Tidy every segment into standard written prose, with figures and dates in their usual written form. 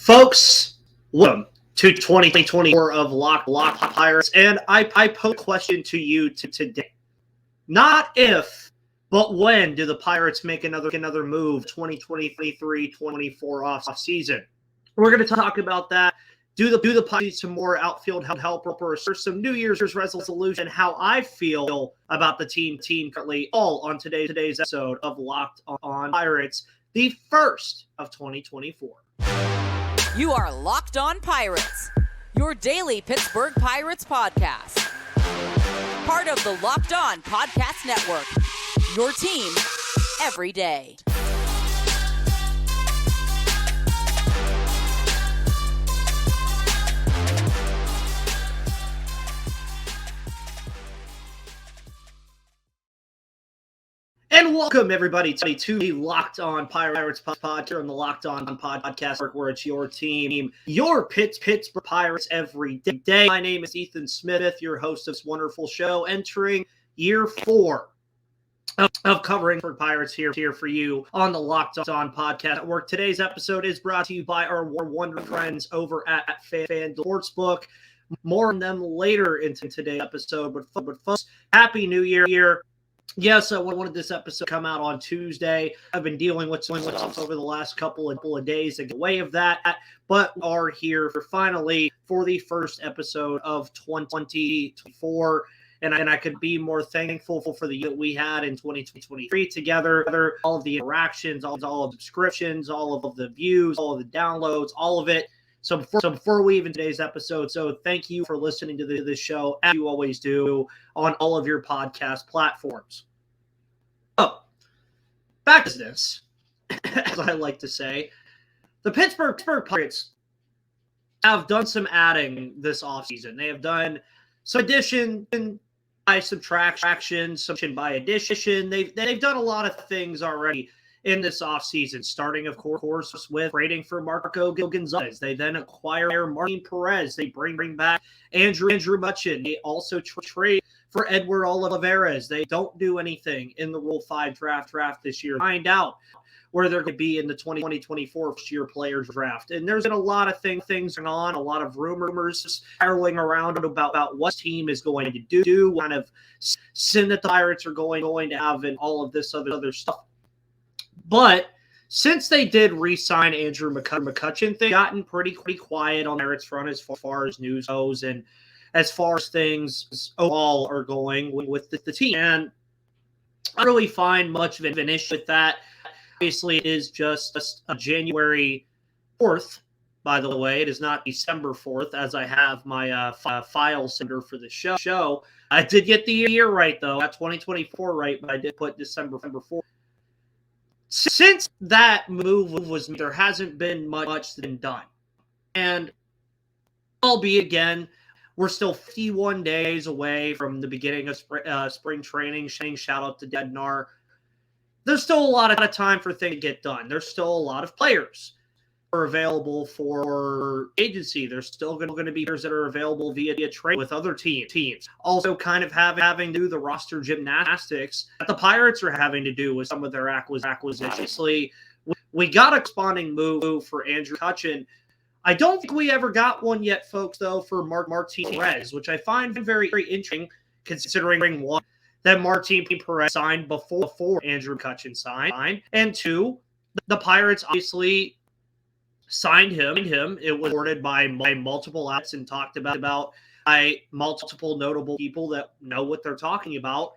Folks, welcome to 2024 of Locked Pirates, and I pose a question to you today. Not if, but when do the Pirates make another move 2023-24 off season? We're going to talk about that. Do the Pirates need some more outfield helpers, or some New Year's resolution, how I feel about the team currently, all on today's episode of Locked on Pirates, the first of 2024. You are Locked On Pirates, your daily Pittsburgh Pirates podcast. Part of the Locked On Podcast Network, your team every day. And welcome, everybody, to the Locked On Pirates podcast here on the Locked On Podcast, where it's your team, your Pittsburgh Pirates every day. My name is Ethan Smith, your host of this wonderful show, entering year 4 of covering for Pirates here for you on the Locked On Podcast Network. Today's episode is brought to you by our wonderful friends over at FanDuel Sportsbook. More on them later into today's episode, but folks, Happy New Year. Yes, I wanted this episode to come out on Tuesday. I've been dealing with stuff over the last couple of days to get away of that, but are here finally for the first episode of 2024. And I could be more thankful for the year that we had in 2023 together. All of the interactions, all of the subscriptions, all of the views, all of the downloads, all of it. So before we even today's episode, so thank you for listening to this show, as you always do, on all of your podcast platforms. Oh, back to business, as I like to say. The Pittsburgh Pirates have done some adding this offseason. They have done some addition by subtraction, subtraction by addition. They've done a lot of things already in this offseason, starting, of course, with trading for Marco Gonzalez. They then acquire Martin Perez. They bring back Andrew McCutchen. They also trade for Edward Olivares. They don't do anything in the Rule 5 draft this year. Find out where they're going to be in the 2024 first-year players draft. And there's been a lot of things going on, a lot of rumors swirling around about what team is going to do, what kind of sin that the Pirates are going to have, and all of this other stuff. But since they did re-sign Andrew McCutchen, they've gotten pretty quiet on the Pirates front as far as news goes and as far as things overall are going with the team. And I don't really find much of an issue with that. Obviously, it is just January 4th, by the way. It is not December 4th, as I have my file sender for the show. I did get the year right, though. I got 2024 right, but I did put December 4th. Since that move was made, there hasn't been much been done. And albeit, again, we're still 51 days away from the beginning of spring training. Shout out to Dednar. There's still a lot of time for things to get done. There's still a lot of players who are available for agency. There's still going to be players that are available via trade with other teams. Also kind of having to do the roster gymnastics that the Pirates are having to do with some of their acquisitions. Obviously, we got a corresponding move for Andrew McCutchen. I don't think we ever got one yet, folks, though, for Martin Perez, which I find very interesting, considering one, that Martin Perez signed before Andrew McCutchen signed, and two, the Pirates obviously signed him. It was reported by multiple outlets and talked about by multiple notable people that know what they're talking about.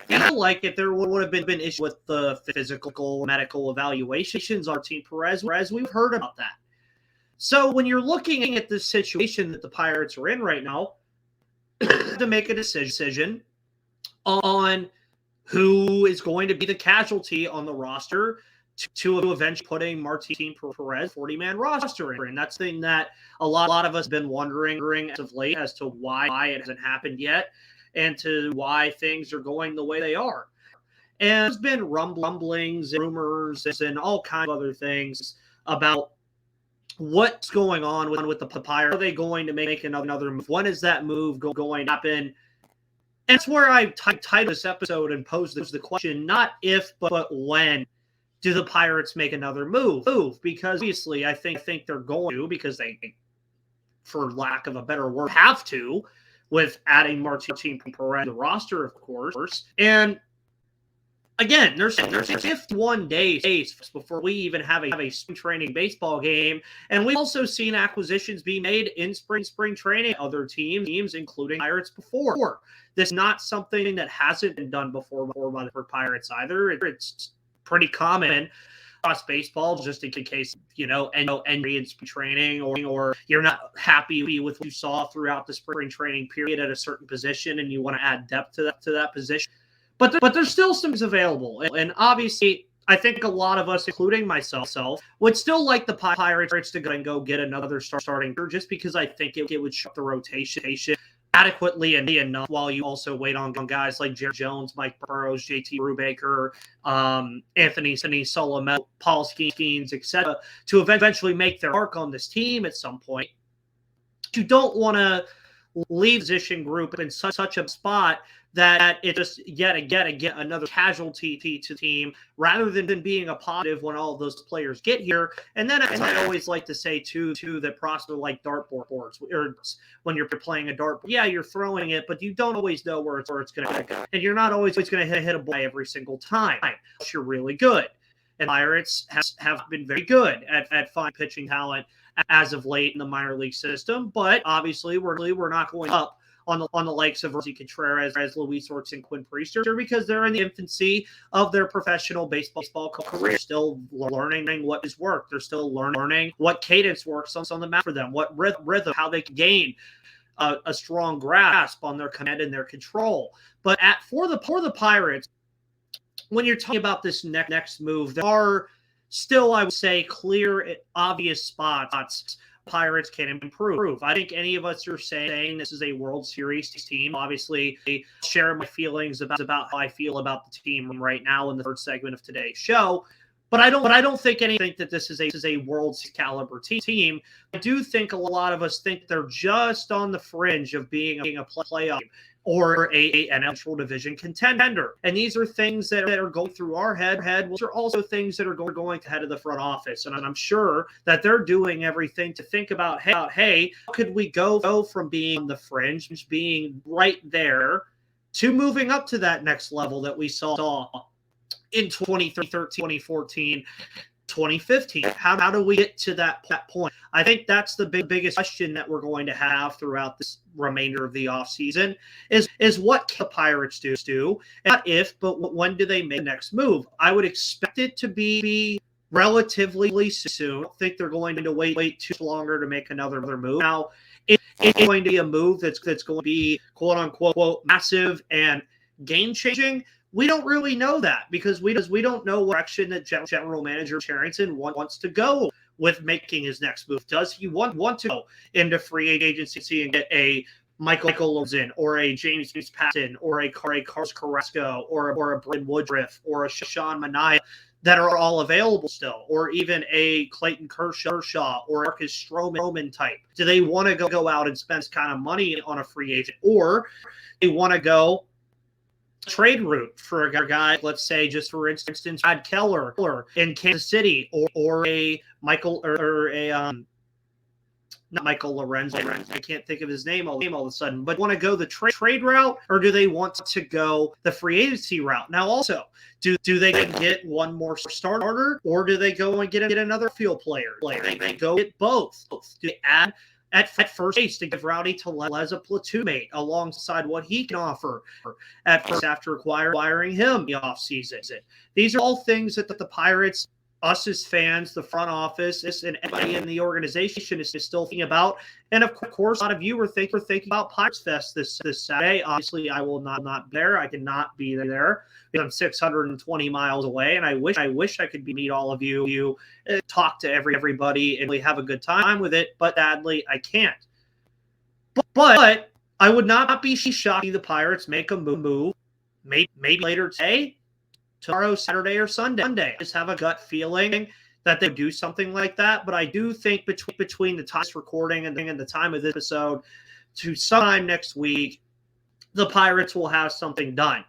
And I like it. There would have been issues with the physical, medical evaluations on Martin Perez, whereas we've heard about that. So when you're looking at the situation that the Pirates are in right now, to make a decision on who is going to be the casualty on the roster to eventually putting Martin Perez 40-man roster in. And that's the thing that a lot of us have been wondering as of late as to why it hasn't happened yet and to why things are going the way they are. And there's been rumblings, and rumors, and all kinds of other things about what's going on with the Pirates. Are they going to make another move? When is that move going to happen? And that's where I titled this episode and posed the question, not if, but when do the Pirates make another move? Because obviously I think they're going to, because they, for lack of a better word, have to, with adding Martin Perez to the roster, of course. And again, there's 51 days before we even have a spring training baseball game. And we've also seen acquisitions be made in spring training, other teams, including Pirates before. This is not something that hasn't been done before by the Pirates either. It's pretty common across baseball, just in case, entry in spring training, or you're not happy with what you saw throughout the spring training period at a certain position and you want to add depth to that position. But there's still some available. And obviously, I think a lot of us, including myself, would still like the Pirates to go get another starting, just because I think it would shut the rotation adequately enough, while you also wait on guys like Jerry Jones, Mike Burrows, JT Brubaker, Anthony Solomon, Paul Skeens, etc., to eventually make their mark on this team at some point. You don't want to leave position group in such a spot that it just yet another casualty to the team, rather than being a positive when all of those players get here. And then I always like to say too that process like dartboards, or when you're playing a dartboard, yeah, you're throwing it, but you don't always know where it's going to go, and you're not always going to hit a ball every single time. You're really good, and Pirates have been very good at finding pitching talent as of late in the minor league system. But obviously, we're not going up on the likes of Rosie Contreras, as Luis Ortiz and Quinn Priester, because they're in the infancy of their professional baseball career, still learning what is work. They're still learning what cadence works on the mound for them, what rhythm, how they can gain a strong grasp on their command and their control. But for the Pirates, when you're talking about this next move, there are still, I would say, clear, obvious spots Pirates can improve. I think any of us are saying this is a World Series team. Obviously, I share my feelings about how I feel about the team right now in the third segment of today's show. But I don't think that this is a World Series caliber team. I do think a lot of us think they're just on the fringe of being a playoff team, or an actual division contender. And these are things that are going through our head, which are also things that are going ahead of the front office. And I'm sure that they're doing everything to think about, hey, how could we go from being on the fringe, being right there, to moving up to that next level that we saw in 2013, 2014, 2015. How do we get to that point? I think that's the biggest question that we're going to have throughout this remainder of the offseason is what can the Pirates do? And not if, but when do they make the next move? I would expect it to be relatively soon. I don't think they're going to wait too longer to make another move. Now, it's going to be a move that's going to be quote unquote massive and game changing. We don't really know that, because we don't know what direction that General Manager Cherington wants to go with making his next move. Does he want to go into free agency and get a Michael Lorenzen, or a James Patton, or a Carlos Carrasco, or a Bryn Woodruff, or a Sean Manaea, that are all available still, or even a Clayton Kershaw or Marcus Stroman type? Do they want to go out and spend this kind of money on a free agent, or they want to go trade route for a guy, let's say, just for instance, Brad Keller in Kansas City, or a Michael, or a not Michael Lorenzen. I can't think of his name all of a sudden. But want to go the trade route, or do they want to go the free agency route? Now, also, do they get one more starter, or do they go and get another field player? They go get both. Do they add at first base to give Rowdy Tellez a platoon mate alongside what he can offer at first after acquiring him in the offseason? These are all things that the Pirates, us as fans, the front office, and everybody in the organization is still thinking about. And of course, a lot of you are thinking about Pirates Fest this Saturday. Obviously, I will not be there. I cannot be there because I'm 620 miles away, and I wish I could meet all of you, talk to everybody, and really have a good time with it. But sadly, I can't. But I would not be shocked to see the Pirates make a move, maybe later today, tomorrow, Saturday, or Sunday. I just have a gut feeling that they do something like that. But I do think between the time of recording and the time of this episode to sometime next week, the Pirates will have something done.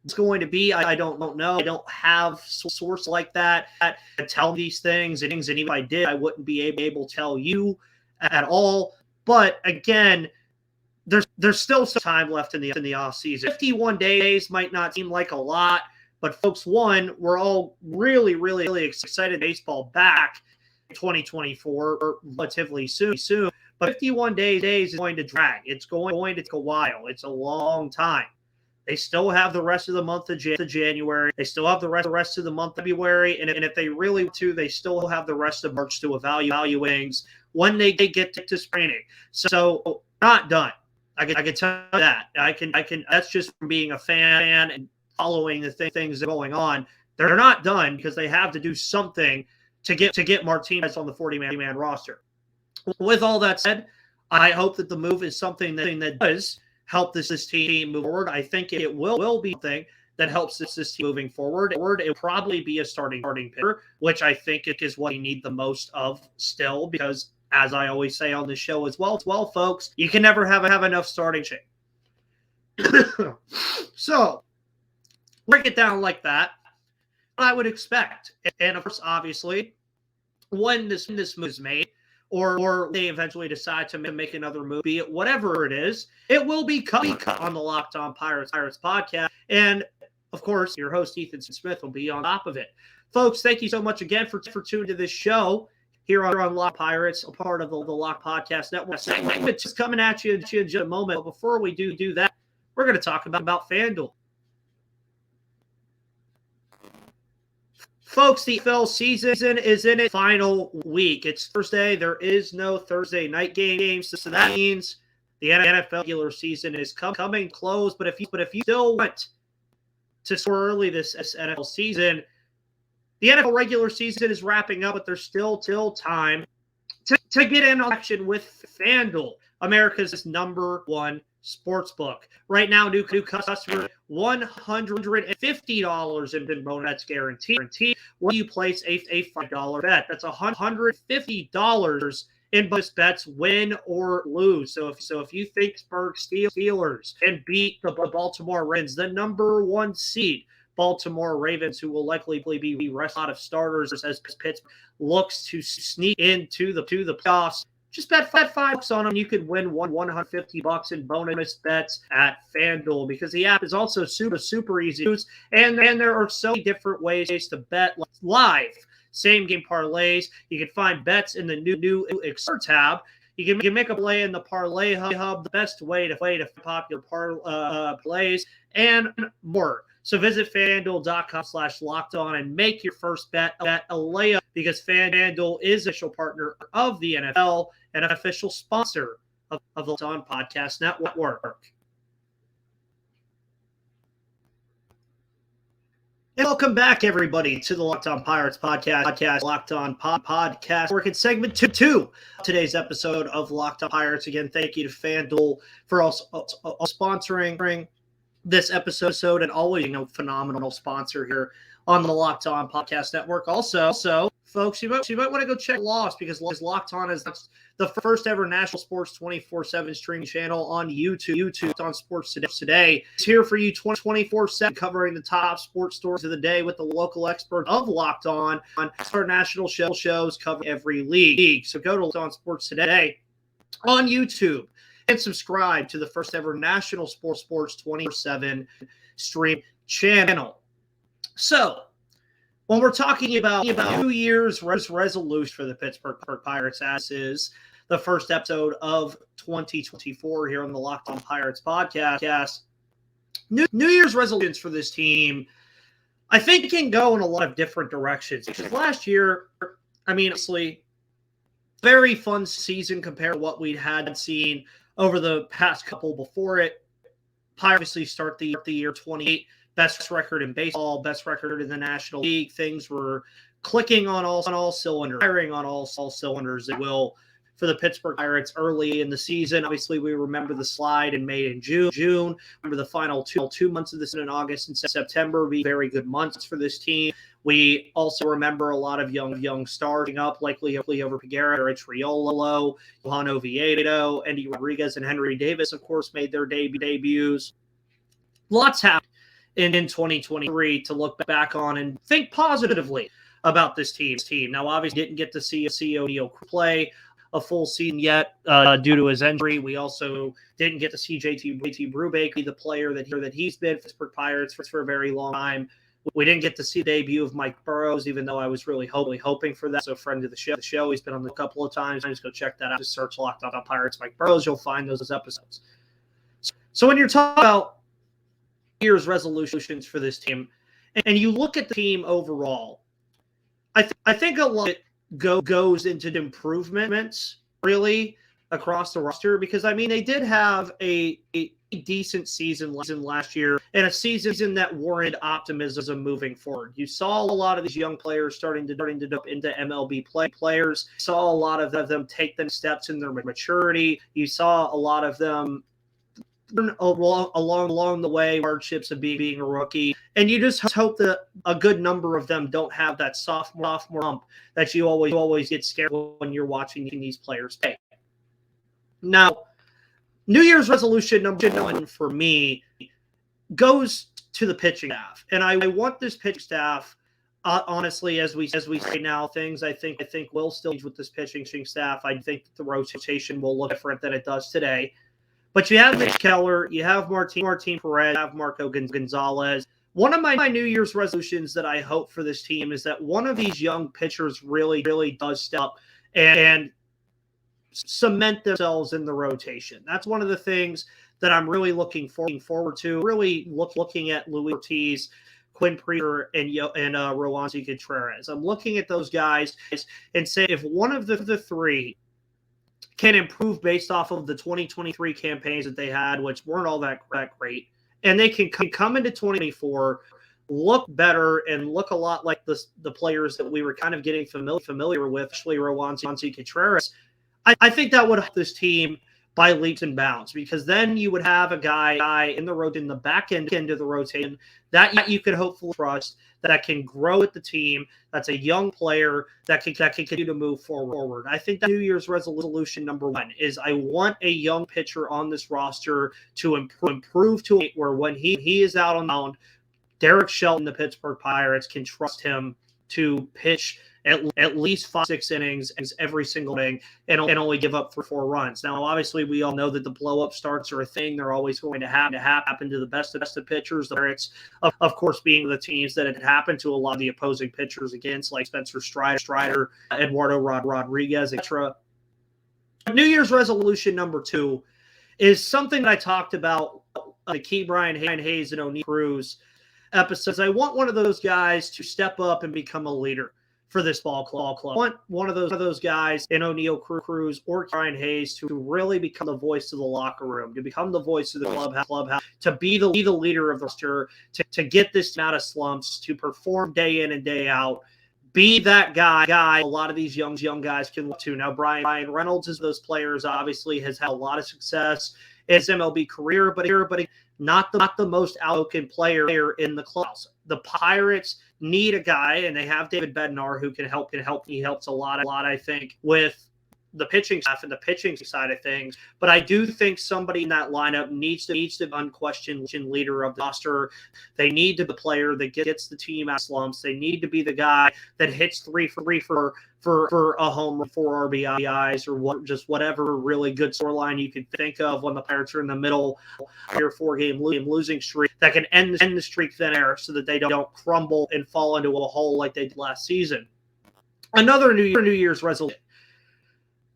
it's going to be, I don't know. I don't have a source like that to tell me these things. And even if I did, I wouldn't be able to tell you at all. But again, there's still some time left in the offseason. 51 days might not seem like a lot, but folks, one, we're all really, really, really excited baseball back in 2024 or relatively soon. But 51 days is going to drag. It's going to take a while. It's a long time. They still have the rest of the month of January. They still have the rest of the month of February. And if they really want to, they still have the rest of March to evaluate things when they get to spring training. So not done. I can tell you that. I can. That's just from being a fan and following the things that are going on. They're not done because they have to do something to get Martinez on the 40-man roster. With all that said, I hope that the move is something that does help this team move forward. I think it will be something that helps this team moving forward. It will probably be a starting pitcher, which I think is what you need the most of still, because as I always say on the show as well, folks, you can never have enough starting shape. So, break it down like that. What I would expect, and of course, obviously, when this move is made, or they eventually decide to make another move, be it whatever it is, it will be coming on the Locked On Pirates podcast. And of course, your host, Ethan Smith, will be on top of it. Folks, thank you so much again for tuning to this show here on Locked Pirates, a part of the Locked Podcast Network. Segment just coming at you in just a moment. But before we do that, we're going to talk about FanDuel. Folks, the NFL season is in its final week. It's Thursday. There is no Thursday night games, so that means the NFL regular season is coming close. But if you still want to score early this NFL season, the NFL regular season is wrapping up, but there's still time to get in action with FanDuel, America's #1 sports book. Right now, new customer, $150 in bonus guarantee when you place a $5 bet. That's $150 in bonus bets, win or lose. So if you think Pittsburgh Steelers can beat the Baltimore Ravens, the #1 seed Baltimore Ravens, who will likely be resting out of starters as Pittsburgh looks to sneak into the playoffs, just bet $5 on them. You could win $150 in bonus bets at FanDuel, because the app is also super easy to use, and there are so many different ways to bet live. Same game parlays. You can find bets in the new Explore tab. You can make a play in the Parlay Hub, the best way to play popular plays, and more. So visit FanDuel.com/lockedon and make your first bet a layup, because FanDuel is the official partner of the NFL and an official sponsor of the Locked On Podcast Network. And welcome back, everybody, to the Locked On Pirates podcast, Locked On Podcast. We're in segment 2 of today's episode of Locked On Pirates. Again, thank you to FanDuel for also sponsoring this episode, and always phenomenal sponsor here on the Locked On Podcast Network. Also, folks, you might want to go check Lost, because Locked On is the first ever national sports 24/7 streaming channel on YouTube on Sports Today. It's here for you 24/7, covering the top sports stories of the day with the local experts of Locked On our national shows covering every league. So go to Locked On Sports Today on YouTube and subscribe to the first ever national sports 24/7 stream channel. So, when we're talking about New Year's resolution for the Pittsburgh Pirates, as is the first episode of 2024 here on the Locked On Pirates podcast, New Year's resolutions for this team, I think it can go in a lot of different directions. Because last year, I mean, honestly, very fun season compared to what we'd had seen over the past couple before it. Pirates obviously start the year 28, best record in baseball, best record in the National League. Things were clicking on all cylinders, firing on all cylinders, it will, for the Pittsburgh Pirates early in the season. Obviously, we remember the slide in May and June. Remember the final two months of this in August and September be very good months for this team. We also remember a lot of young stars up, like Leo Figueroa, Rich Riolo, Johan Oviedo, Andy Rodriguez, and Henry Davis, of course, made their debuts. Lots happened in 2023 to look back on and think positively about this team. Now, obviously, didn't get to see O'Neal play a full season yet due to his injury. We also didn't get to see JT Brubaker be the player that he's been for Pittsburgh Pirates for a very long time. We didn't get to see the debut of Mike Burrows, even though I was really hoping for that. So, friend of the show, he's been on a couple of times. Just go check that out. Just search Locked On Pirates Mike Burrows. You'll find those episodes. So, when you're talking about year's resolutions for this team, and you look at the team overall, I think a lot of it goes into improvements, really, across the roster. Because, I mean, they did have a decent season last year, and a season that warranted optimism moving forward. You saw a lot of these young players starting to develop into MLB players. You saw a lot of them take the steps in their maturity. You saw a lot of them along the way, hardships of being a rookie, and you just hope that a good number of them don't have that sophomore bump that you always get scared when you're watching these players play. Now, New Year's resolution number one for me goes to the pitching staff, and I want this pitching staff. Honestly, as we say now, things I think will still change with this pitching staff. I think the rotation will look different than it does today. But you have Mitch Keller, you have Martin Perez, you have Marco Gonzalez. One of my New Year's resolutions that I hope for this team is that one of these young pitchers really does step up and cement themselves in the rotation. That's one of the things that I'm really looking forward to. Really looking at Luis Ortiz, Quinn Priester, and Roansy Contreras. I'm looking at those guys and say if one of the three can improve based off of the 2023 campaigns that they had, which weren't all that great, and they can come into 2024, look better and look a lot like the players that we were kind of getting familiar with, especially Roansy Contreras. I think that would help this team by leaps and bounds, because then you would have a guy in the back end of the rotation that you could hopefully trust, that can grow with the team, that's a young player that can continue to move forward. I think that New Year's resolution number one is I want a young pitcher on this roster to improve to a point where when he is out on the mound, Derek Shelton, the Pittsburgh Pirates, can trust him to pitch at least 5-6 innings every single inning and only give up 3-4 runs. Now, obviously, we all know that the blow-up starts are a thing. They're always going to happen to the best of pitchers. The Pirates, of course, being the teams that it happened to a lot of the opposing pitchers against, like Spencer Strider, Eduardo Rodriguez, etc. New Year's resolution number two is something that I talked about on the Key Brian Hayes and O'Neal Cruz episodes. I want one of those guys to step up and become a leader for this ball club. I want one of those guys in O'Neal Cruz or Brian Hayes to really become the voice of the locker room, to become the voice of the clubhouse, to be the leader of the roster, to get this team out of slumps, to perform day in and day out. Be that guy a lot of these young guys can look to. Now, Brian Reynolds is those players, obviously has had a lot of success in his MLB career, but not the most outspoken player in the clubhouse. The Pirates need a guy, and they have David Bednar who can help. He helps a lot, I think, with the pitching staff and the pitching side of things. But I do think somebody in that lineup needs to be unquestioned leader of the roster. They need to be the player that gets the team out of slumps. They need to be the guy that hits 3 for a home run, 4 RBIs, or whatever really good scoreline you can think of when the Pirates are in the middle of your 4-game losing streak that can end the streak there so that they don't crumble and fall into a hole like they did last season. Another New Year's resolution.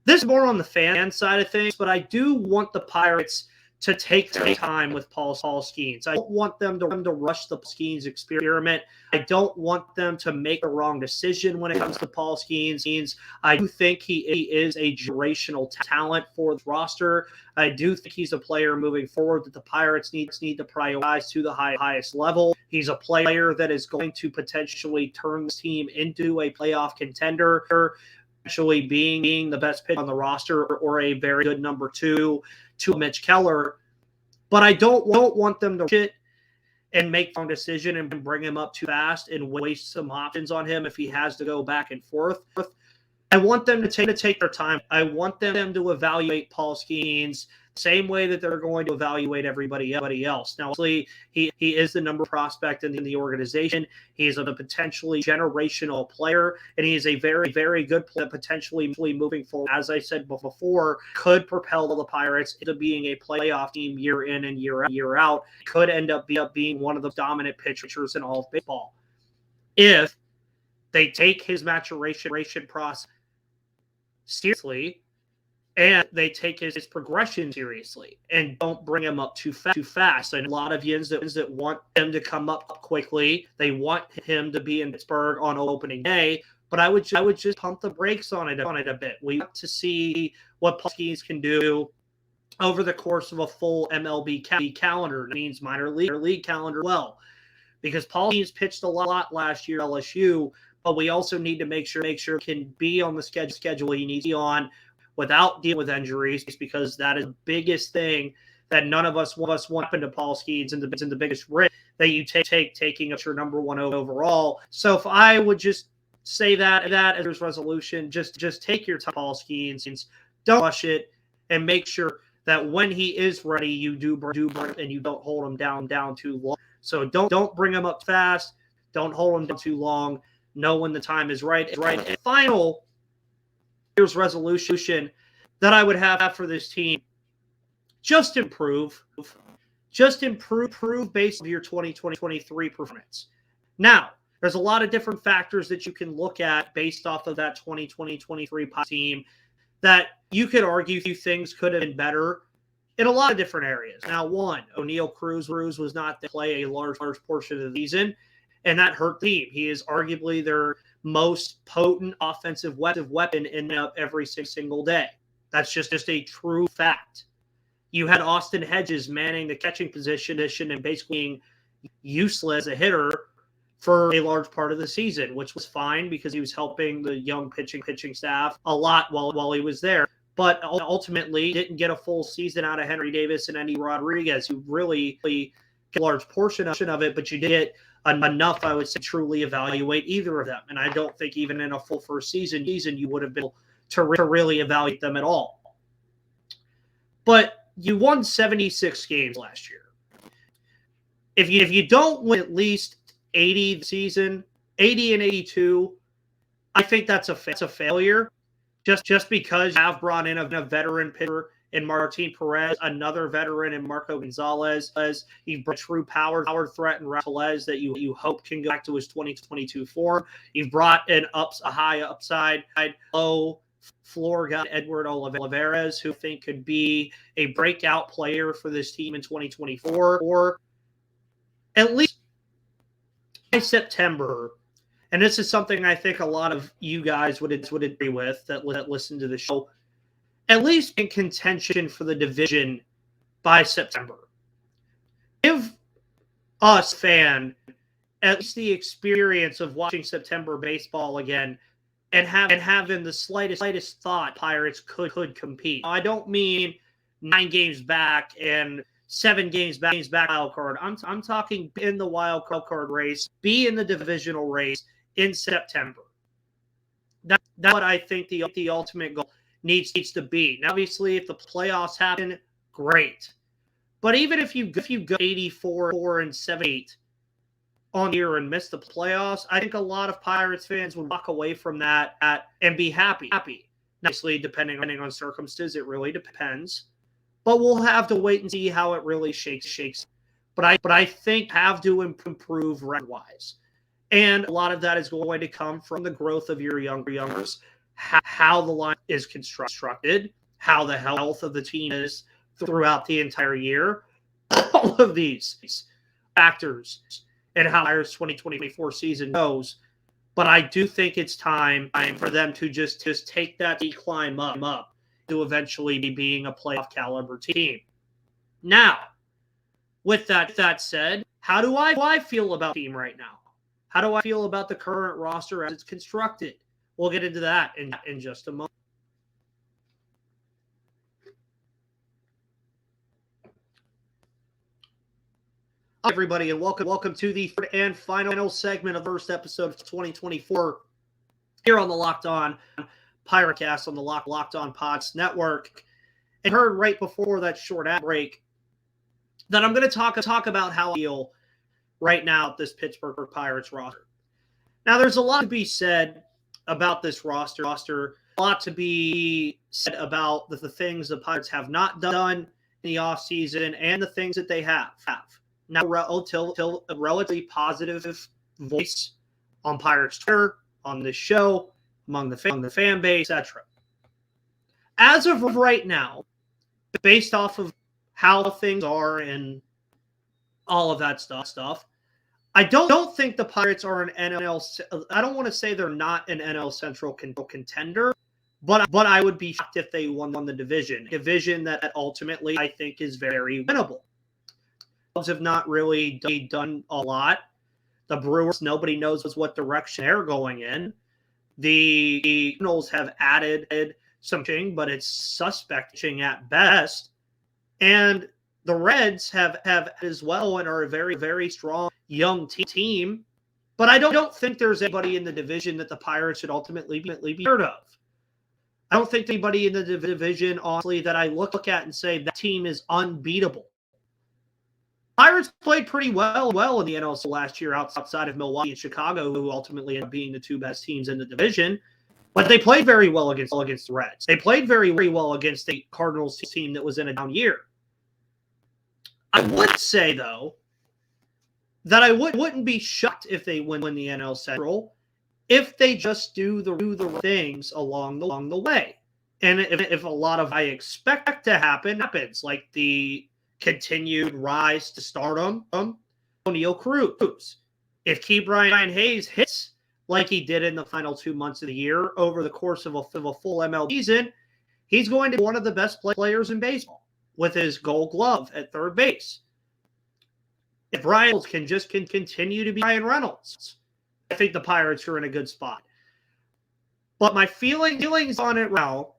This is more on the fan side of things, but I do want the Pirates to take their time with Paul Skeens. I don't want them to rush the Skeens experiment. I don't want them to make the wrong decision when it comes to Paul Skeens. I do think he is a generational talent for the roster. I do think he's a player moving forward that the Pirates need to prioritize to the highest level. He's a player that is going to potentially turn this team into a playoff contender, actually being the best pitcher on the roster or a very good number two to Mitch Keller. But I don't want them to shit and make the wrong decision and bring him up too fast and waste some options on him if he has to go back and forth. I want them to take their time. I want them to evaluate Paul Skeens same way that they're going to evaluate everybody else. Now, obviously, he is the number prospect in the organization. He is a potentially generational player, and he is a very, very good player, potentially moving forward. As I said before, could propel the Pirates into being a playoff team year in and year out. Could end up being one of the dominant pitchers in all of baseball if they take his maturation process seriously, and they take his progression seriously and don't bring him up too fast. And a lot of Yins that want him to come up quickly. They want him to be in Pittsburgh on opening day. But I would just pump the brakes on it a bit. We want to see what Paul Skeens can do over the course of a full MLB calendar. It means minor league calendar well. Because Paul Skeens pitched a lot last year at LSU, but we also need to make sure he can be on the schedule he needs to be on without dealing with injuries, because that is the biggest thing that none of us want to happen to Paul Skeens, and the biggest risk that you taking up your number one overall. So if I would just say that as resolution, just take your time, Paul Skeens, don't rush it, and make sure that when he is ready, you do bring and you don't hold him down too long. So don't bring him up fast, don't hold him down too long. Know when the time is right. And final year's resolution that I would have for this team: just improve based on your 2023 performance. Now, there's a lot of different factors that you can look at based off of that 2023 team that you could argue things could have been better in a lot of different areas. Now, one, O'Neal Cruz was not to play a large portion of the season, and that hurt the team. He is arguably their most potent offensive weapon in every single day. That's just a true fact. You had Austin Hedges manning the catching position and basically being useless as a hitter for a large part of the season, which was fine because he was helping the young pitching staff a lot while he was there. But ultimately didn't get a full season out of Henry Davis and Andy Rodriguez, who really got a large portion of it, but you did get enough, I would say, truly evaluate either of them. And I don't think even in a full first season you would have been able to really evaluate them at all. But you won 76 games last year. If you don't win at least 80 the season, 80 and 82, I think that's a failure. Just because you have brought in a veteran pitcher in Martin Perez, another veteran in Marco Gonzalez. You've brought true power threat in Rafael that you hope can go back to his 2022 form. You've brought in a high upside, low floor guy, Edward Olivares, who I think could be a breakout player for this team in 2024, or at least by September. And this is something I think a lot of you guys would agree with that listen to the show. At least in contention for the division by September. Give us, fan, at least the experience of watching September baseball again and having the slightest thought Pirates could compete. I don't mean 9 games back and 7 games back wild card. I'm talking in the wild card race, be in the divisional race in September. That's what I think the ultimate goal needs to be. Now, obviously, if the playoffs happen, great. But even if you go 84 and 78 on the year and miss the playoffs, I think a lot of Pirates fans would walk away from that and be happy. Obviously, depending on circumstances, it really depends. But we'll have to wait and see how it really shakes. But I think have to improve record-wise. And a lot of that is going to come from the growth of your youngers, how the line is constructed, how the health of the team is throughout the entire year. All of these factors and how our 2024 season goes. But I do think it's time for them to just take that climb up to eventually be being a playoff caliber team. Now, with that said, how do I feel about the team right now? How do I feel about the current roster as it's constructed? We'll get into that in just a moment. Hi, everybody, and welcome to the third and final segment of the first episode of 2024 here on the Locked On Pirate Cast on the Locked On Pods Network. and heard right before that short ad break that I'm going to talk about how I feel right now at this Pittsburgh Pirates roster. Now, there's a lot to be said about this roster. A lot to be said about the things the Pirates have not done in the offseason and the things that they have. Now, till a relatively positive voice on Pirates Twitter, on this show, among the fan base, etc. As of right now, based off of how things are and all of that stuff, I don't think the Pirates are an NL. I don't want to say they're not an NL Central contender, but I would be shocked if they won the division. A division that ultimately I think is very winnable. The Cubs have not really done a lot. The Brewers, nobody knows what direction they're going in. The Cardinals have added something, but it's suspecting at best. And the Reds have as well and are a very, very strong young team. But I don't think there's anybody in the division that the Pirates should ultimately be heard of. I don't think anybody in the division, honestly, that I look at and say that team is unbeatable. Pirates played pretty well in the NL last year outside of Milwaukee and Chicago, who ultimately ended up being the two best teams in the division. But they played very well against the Reds. They played very, very well against the Cardinals team that was in a down year. I would say, though, that I wouldn't be shocked if they win the NL Central if they just do the things along the way. And if a lot of I expect to happens, like the continued rise to stardom, O'Neal Cruz. If Ke'Bryan Hayes hits like he did in the final 2 months of the year over the course of a full MLB season, he's going to be one of the best players in baseball with his Gold Glove at third base. If Brian Reynolds can continue to be Brian Reynolds, I think the Pirates are in a good spot. But my feelings on it now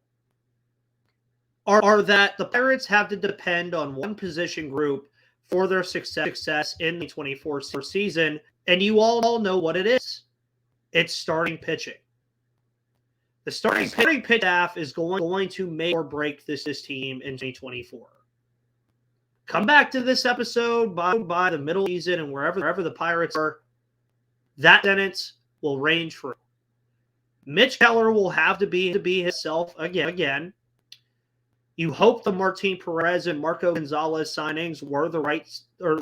are that the Pirates have to depend on one position group for their success in the 2024 season, and you all know what it is. It's starting pitching. The starting pitch staff is going to make or break this team in 2024. Come back to this episode by the middle of the season and wherever the Pirates are, that sentence will range for. Mitch Keller will have to be himself again. You hope the Martin Perez and Marco Gonzalez signings were the right or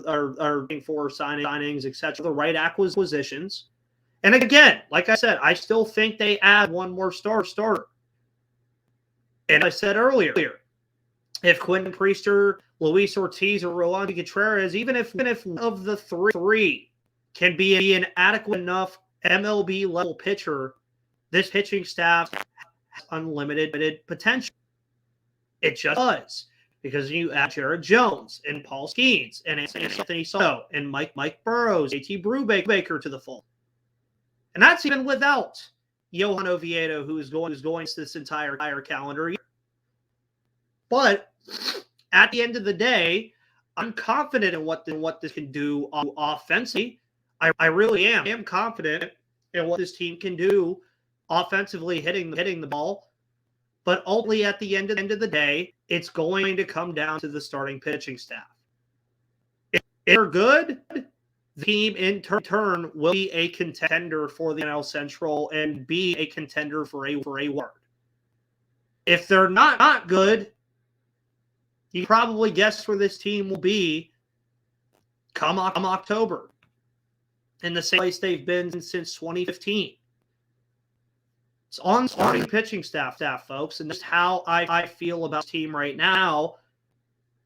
for signings, etc., the right acquisitions. And again, like I said, I still think they add one more starter. And I said earlier, if Quentin Priester, Luis Ortiz, or Rolando Contreras, even if of the three can be an adequate enough MLB level pitcher, this pitching staff has unlimited potential. It just does. Because you add Jared Jones and Paul Skeens and Anthony Soto and Mike Burrows, JT Brubaker to the fold. And that's even without Johan Oviedo, who is going this entire calendar year. But at the end of the day, I'm confident in what this can do offensively. I really am. I am confident in what this team can do offensively, hitting the ball. But ultimately, at the end of the day, it's going to come down to the starting pitching staff. If they're good, the team in turn will be a contender for the NL Central and be a contender for a award. If they're not good, you probably guess where this team will be come October. In the same place they've been since 2015. It's on starting pitching staff, folks, and that's how I feel about the team right now.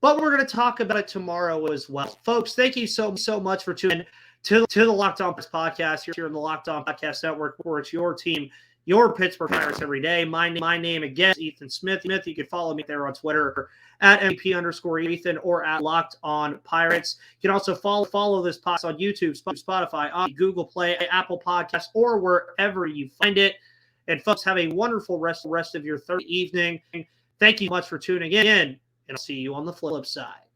But we're going to talk about it tomorrow as well. Folks, thank you so much for tuning in to the Locked On Podcast here in the Locked On Podcast Network, where it's your team, your Pittsburgh Pirates every day. My name, again, is Ethan Smith. You can follow me there on Twitter at MVP_Ethan or at Locked On Pirates. You can also follow this podcast on YouTube, Spotify, on Google Play, Apple Podcasts, or wherever you find it. And folks, have a wonderful rest of your Thursday evening. Thank you much for tuning in, and I'll see you on the flip side.